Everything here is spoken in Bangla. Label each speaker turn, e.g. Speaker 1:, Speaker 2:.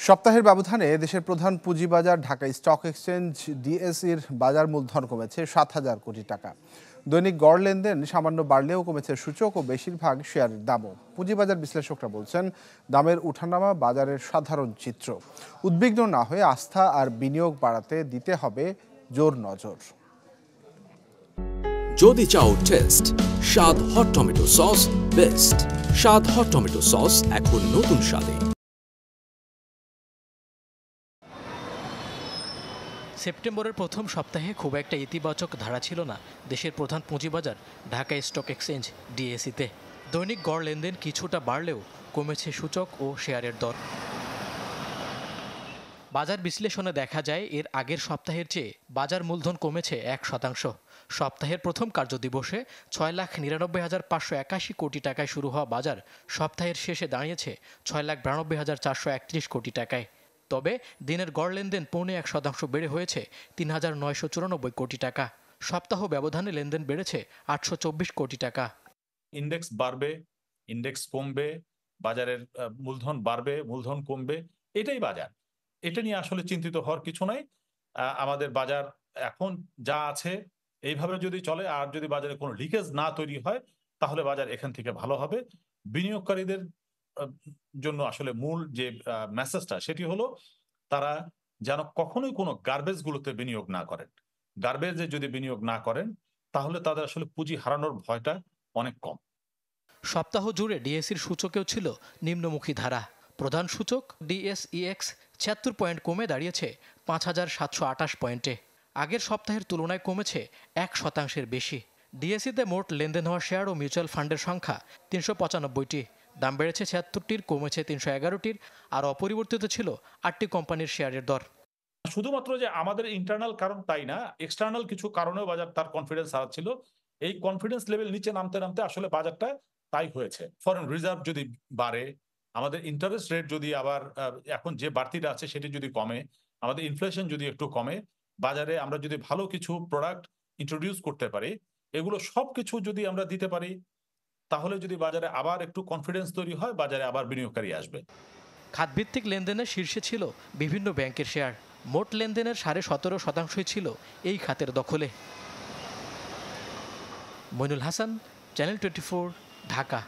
Speaker 1: সপ্তাহের ব্যবধানে দেশের প্রধান পুঁজিবাজার ঢাকা স্টক এক্সচেঞ্জ ডিএসইর বাজার মূলধন কমেছে ৭,০০০ কোটি টাকা। দৈনিক গড় লেনদেন সামান্য বাড়লেও কমেছে সূচক ও বেশিরভাগ শেয়ারের দামও। পুঁজিবাজার বিশ্লেষকরা বলছেন, দামের ওঠানামা বাজারের সাধারণ চিত্র। উদ্বিগ্ন না হয়ে আস্থা আর বিনিয়োগ বাড়াতে দিতে হবে জোর নজর।
Speaker 2: যদি চাও টেস্ট স্বাদ হট টমেটো সস বেস্ট। স্বাদ হট টমেটো সস এখন নতুন স্বাদে।
Speaker 3: সেপ্টেম্বরের প্রথম সপ্তাহে খুব একটা ইতিবাচক ধারা ছিল না দেশের প্রধান পুঁজিবাজার ঢাকা স্টক এক্সচেঞ্জ ডিএসইতে। দৈনিক গড় লেনদেন কিছুটা বাড়লেও কমেছে সূচক ও শেয়ারের দর। বাজার বিশ্লেষণে দেখা যায় এর আগের সপ্তাহের চেয়ে বাজার মূলধন কমেছে ১%। সপ্তাহের প্রথম কার্যদিবসে ৬,৯৯,৫৮১ কোটি টাকায় শুরু হওয়া বাজার সপ্তাহের শেষে দাঁড়িয়েছে ৬,৯২,৪৩১ কোটি টাকায়। তবে দিনের গড় লেনদেন ০.৫% বেড়ে হয়েছে ৩,৯৯৪ কোটি টাকা। সপ্তাহ ব্যবধানে লেনদেন বেড়েছে ৮২৪ কোটি টাকা।
Speaker 4: ইন্ডেক্স বাড়বে, ইন্ডেক্স কমবে, বাজারের মূলধন বাড়বে, মূলধন কমবে, এটাই বাজার। এটা নিয়ে আসলে চিন্তিত হওয়ার কিছু নাই। আমাদের বাজার এখন যা আছে এইভাবে যদি চলে, আর যদি বাজারে কোনো লিকেজ না তৈরি হয়, তাহলে বাজার এখান থেকে ভালো হবে। বিনিয়োগকারীদের জন্য আসলে মূল যে মেসেজটা সেটি হলো, তারা যেন কখনোই কোনো গার্বেজ গুলোতে বিনিয়োগ না করেন। গার্বেজে যদি বিনিয়োগ না করেন, তাহলে তাদের আসলে পুঁজি হারানোর ভয়টা অনেক কম।
Speaker 3: সপ্তাহ জুড়ে ডিএসইর সূচকেও ছিল নিম্নমুখী ধারা। প্রধান সূচক ডিএসইএক্স ৭৬ পয়েন্ট কমে দাঁড়িয়েছে ৫,৭২৮ পয়েন্টে। আগের সপ্তাহের তুলনায় কমেছে ১% বেশি। ডিএসইতে মোট লেনদেন হওয়া শেয়ার ও মিউচুয়াল ফান্ডের সংখ্যা ৩৯৫টি। দাম বেড়েছে ৭৬টির, কমেছে ৩১১টির, আর অপরিবর্তিত ছিল ৮টি কোম্পানির শেয়ারের দর।
Speaker 4: শুধুমাত্র যে আমাদের ইন্টারনাল কারণ তাই না, এক্সটার্নাল কিছু কারণেও বাজার তার কনফিডেন্স হারাচ্ছিল। এই কনফিডেন্স লেভেল নিচে নামতে নামতে আসলে বাজারটা তাই হয়েছে। ফরেন রিজার্ভ যদি বাড়ে, আমাদের ইন্টারেস্ট রেট যদি আবার এখন যে বাড়তিটা আছে সেটি যদি কমে, আমাদের ইনফ্লেশন যদি একটু কমে, বাজারে আমরা যদি ভালো কিছু প্রোডাক্ট ইন্ট্রোডিউস করতে পারি, এগুলো সবকিছু যদি আমরা দিতে পারি, তাহলে যদি বাজারে আবার একটু কনফিডেন্স তৈরি হয়, বাজারে আবার বিনিয়োগকারী আসবে।
Speaker 3: খাতভিত্তিক লেনদেনের শীর্ষে ছিল বিভিন্ন ব্যাংকের শেয়ার। মোট লেনদেনের ১৭.৫% ছিল এই খাতের দখলে। মইনুল হাসান, চ্যানেল 24, ঢাকা।